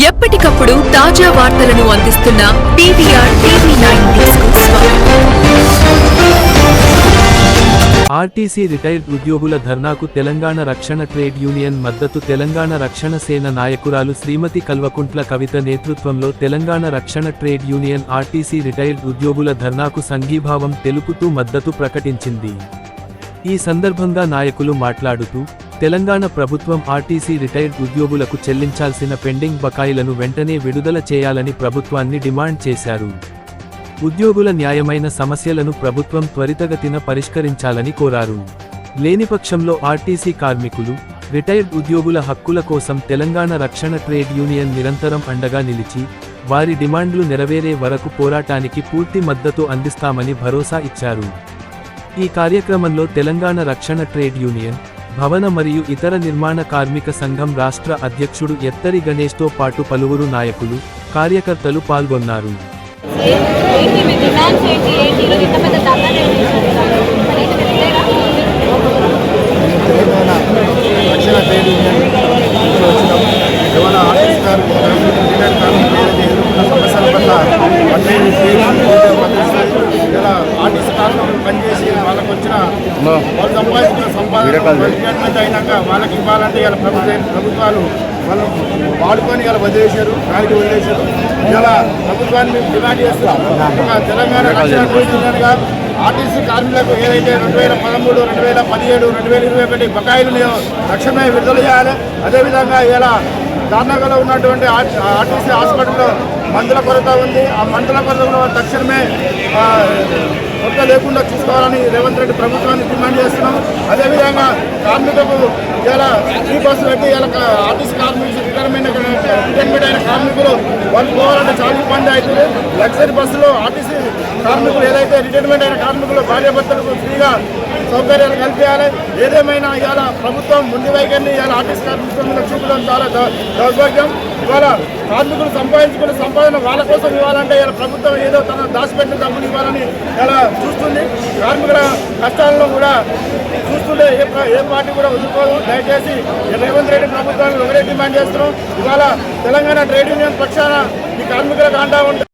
ఎప్పటికప్పుడు తాజా వార్తలను అందిస్తున్న PVR TV9 న్యూస్ కు స్వాగతం. ఆర్టీసీ రిటైర్డ్ ఉద్యోగుల ధర్నాకు తెలంగాణ రక్షణ ట్రేడ్ యూనియన్ మద్దతు. తెలంగాణ రక్షణ సేన నాయకురాలు శ్రీమతి కల్వకుంట్ల కవిత నేతృత్వంలో తెలంగాణ రక్షణ ట్రేడ్ యూనియన్ ఆర్టీసీ రిటైర్డ్ ఉద్యోగుల ధర్నాకు సంఘీభావం తెలుపుతూ మద్దతు ప్రకటించింది. ఈ సందర్భంగా నాయకులు మాట్లాడుతూ, తెలంగాణ ప్రభుత్వం ఆర్టీసీ రిటైర్డ్ ఉద్యోగులకు చెల్లించాల్సిన పెండింగ్ బకాయిలను వెంటనే విడుదల చేయాలని ప్రభుత్వాన్ని డిమాండ్ చేశారు. ఉద్యోగుల న్యాయమైన సమస్యలను ప్రభుత్వం త్వరితగతిన పరిష్కరించాలని కోరారు. లేనిపక్షంలో ఆర్టీసీ కార్మికులు, రిటైర్డ్ ఉద్యోగుల హక్కుల కోసం తెలంగాణ రక్షణ ట్రేడ్ యూనియన్ నిరంతరం అండగా నిలిచి, వారి డిమాండ్లు నెరవేరే వరకు పోరాటానికి పూర్తి మద్దతు అందిస్తామని భరోసా ఇచ్చారు. ఈ కార్యక్రమంలో తెలంగాణ రక్షణ ట్రేడ్ యూనియన్, భవన మరియు ఇతర నిర్మాణ కార్మిక సంఘం రాష్ట్ర అధ్యక్షుడు ఎత్తరి గణేష్తో పాటు పలువురు నాయకులు, కార్యకర్తలు పాల్గొన్నారు. పనిచేసి వాళ్ళకి వచ్చిన వాళ్ళు సంపాదించిన సంపాదన అయినాక వాళ్ళకి ఇవ్వాలంటే ఇలా ప్రభుత్వాలు వాళ్ళు వాడుకొని ఇలా వదిలేశారు, దానికి వదిలేశారు. ఇలా ప్రభుత్వాన్ని మేము డిమాండ్ చేస్తున్నాం. తెలంగాణ రక్షణ యూనియన్గా ఆర్టీసీ కార్మికులకు ఏదైతే 2013, 2017, 2021 బకాయిలు తక్షణమే విడుదల చేయాలి. అదేవిధంగా ఇలా దారుణంగా ఉన్నటువంటి ఆర్టీసీ హాస్పిటల్లో మందుల కొరత ఉంది. ఆ మందుల కొరతలో తక్షణమే కొరత లేకుండా చూసుకోవాలని రేవంత్ రెడ్డి ప్రభుత్వాన్ని డిమాండ్ చేస్తున్నాం. అదేవిధంగా కార్మికులకు ఇలా ఫ్రీ బస్సు పెట్టి ఇలా ఆర్టీసీ కార్మికులు రిటైర్మెంట్ అయిన కార్మికులు వాళ్ళు పోవాలంటే చాలా ఇబ్బంది అవుతుంది. లగ్జరీ బస్సులో ఆర్టీసీ కార్మికులు ఏదైతే రిటైర్మెంట్ అయిన కార్మికులు భార్యాభర్తలకు ఫ్రీగా సౌకర్యాలు కల్పించాలి. ఏదేమైనా ఇవాళ ప్రభుత్వం ముందు వైఖరిని ఇవాళ ఆర్టీసీ కార్మికుల మీద చూపడం చాలా దౌర్భాగ్యం. ఇవాళ కార్మికులు సంపాదించుకునే సంపాదన వాళ్ళ కోసం ఇవ్వాలంటే ఇలా ప్రభుత్వం ఏదో తన దాచిపెట్టిన డబ్బులు ఇవ్వాలని ఇలా చూస్తుంది. కార్మికుల కష్టాలను కూడా చూస్తుంటే ఏ పార్టీ కూడా వదులుకోదు. దయచేసి రేవంత్ రెడ్డి ప్రభుత్వాన్ని ఒకటే డిమాండ్ చేస్తున్నాం. ఇవాళ తెలంగాణ ట్రేడ్ యూనియన్ పక్షాన ఈ కార్మికులకు అండా ఉంటుంది.